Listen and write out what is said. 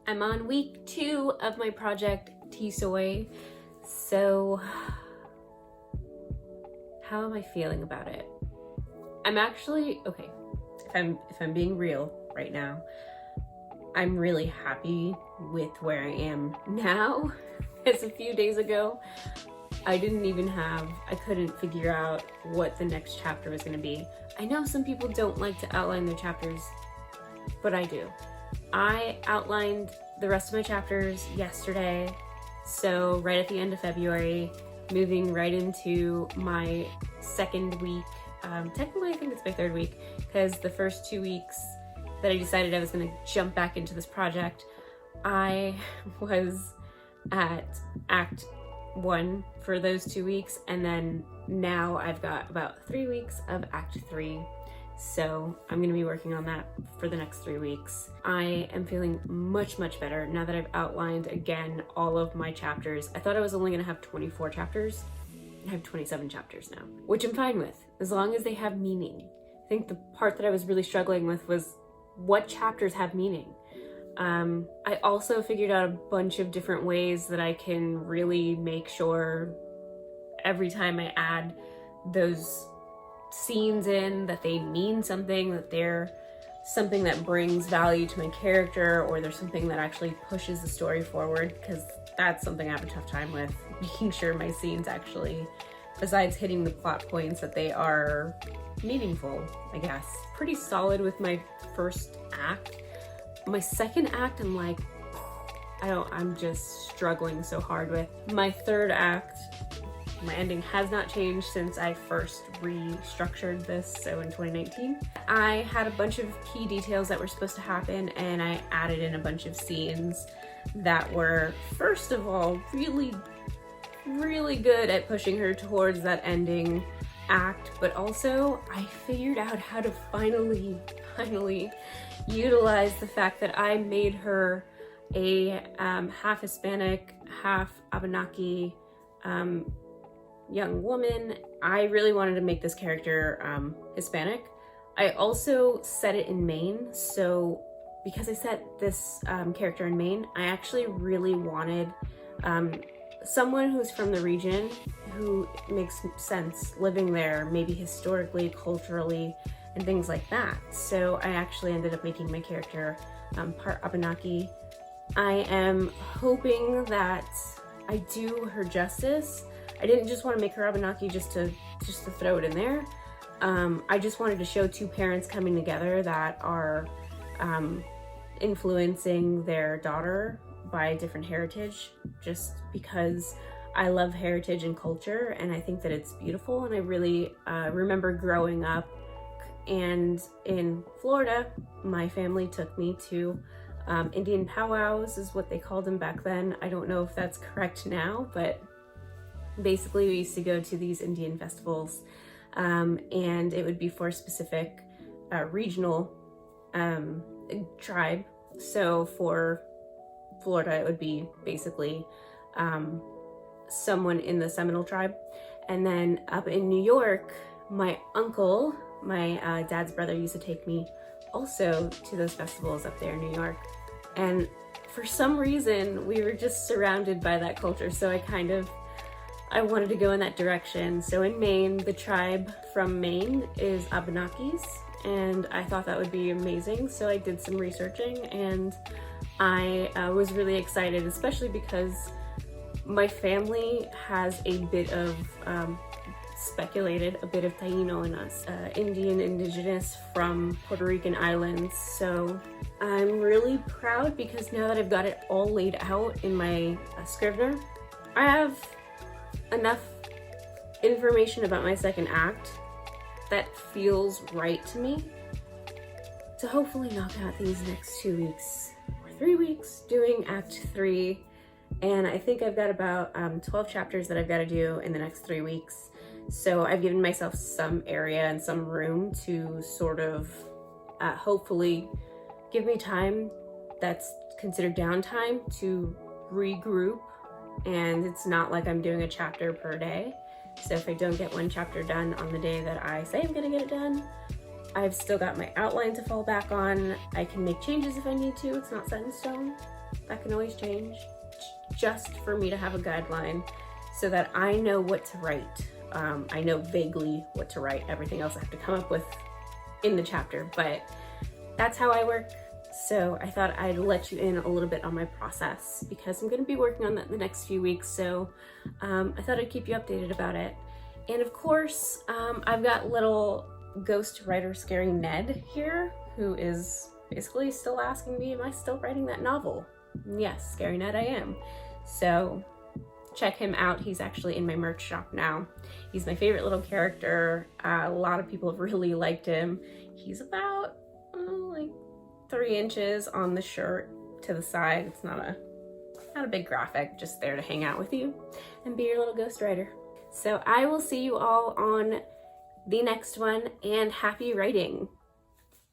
I'm on week 2 of my project TSoY. So how am I feeling about it? I'm actually, okay, if I'm being real right now, I'm really happy with where I am now. As a few days ago, I couldn't figure out what the next chapter was gonna be. I know some people don't like to outline their chapters, but I do. I outlined the rest of my chapters yesterday, so right at the end of February, moving right into my second week. Technically, I think it's my third week, because the first 2 weeks that I decided I was going to jump back into this project, I was at Act 1 for those 2 weeks, and then now I've got about 3 weeks of Act 3. So I'm going to be working on that for the next 3 weeks. I am feeling much better now that I've outlined again all of my chapters. I thought I was only going to have 24 chapters. I have 27 chapters now, which I'm fine with, as long as they have meaning. I think the part that I was really struggling with was what chapters have meaning. I also figured out a bunch of different ways that I can really make sure every time I add those scenes in that they mean something, that they're something that brings value to my character, or there's something that actually pushes the story forward, because that's something I have a tough time with, making sure my scenes actually, besides hitting the plot points, that they are meaningful, I guess. Pretty solid with my first act. My second act, I'm like, I'm just struggling so hard with. My third act, my ending has not changed since I first restructured this, so in 2019. I had a bunch of key details that were supposed to happen, and I added in a bunch of scenes that were, first of all, really good at pushing her towards that ending act, but also I figured out how to finally utilize the fact that I made her a half Hispanic, half Abenaki young woman. I really wanted to make this character Hispanic. I also set it in Maine, so because I set this character in Maine, I actually really wanted someone who's from the region, who makes sense living there, maybe historically, culturally, and things like that. So I actually ended up making my character part Abenaki. I am hoping that I do her justice. I didn't just want to make her Abenaki just to throw it in there. I just wanted to show two parents coming together that are influencing their daughter by a different heritage, just because I love heritage and culture, and I think that it's beautiful. And I really remember growing up, and in Florida, my family took me to Indian powwows, is what they called them back then. I don't know if that's correct now, but basically we used to go to these Indian festivals, and it would be for a specific regional tribe. So for Florida, it would be basically someone in the Seminole tribe. And then up in New York, my uncle, my dad's brother, used to take me also to those festivals up there in New York. And for some reason, we were just surrounded by that culture, so I wanted to go in that direction. So in Maine, the tribe from Maine is Abenakis, and I thought that would be amazing. So I did some researching, and I was really excited, especially because my family has a bit of, speculated, a bit of Taino in us, Indian, indigenous from Puerto Rican islands. So I'm really proud, because now that I've got it all laid out in my Scrivener, I have enough information about my second act that feels right to me to hopefully knock out these next 2 weeks or 3 weeks doing Act 3. And I think I've got about 12 chapters that I've got to do in the next 3 weeks. So I've given myself some area and some room to sort of hopefully give me time that's considered downtime to regroup. And it's not like I'm doing a chapter per day. So if I don't get one chapter done on the day that I say I'm gonna get it done, I've still got my outline to fall back on. I can make changes if I need to. It's not set in stone. That can always change, just for me to have a guideline so that I know what to write. I know vaguely what to write. Everything else I have to come up with in the chapter, but that's how I work. So I thought I'd let you in a little bit on my process because I'm going to be working on that in the next few weeks. So I thought I'd keep you updated about it. And of course, I've got little ghost writer Scary Ned here, who is basically still asking me, am I still writing that novel? And yes, Scary Ned I am. So check him out. He's actually in my merch shop now. He's my favorite little character. A lot of people have really liked him. He's about like 3 inches on the shirt to the side. It's not a big graphic, just there to hang out with you and be your little ghost writer. So I will see you all on the next one, and happy writing.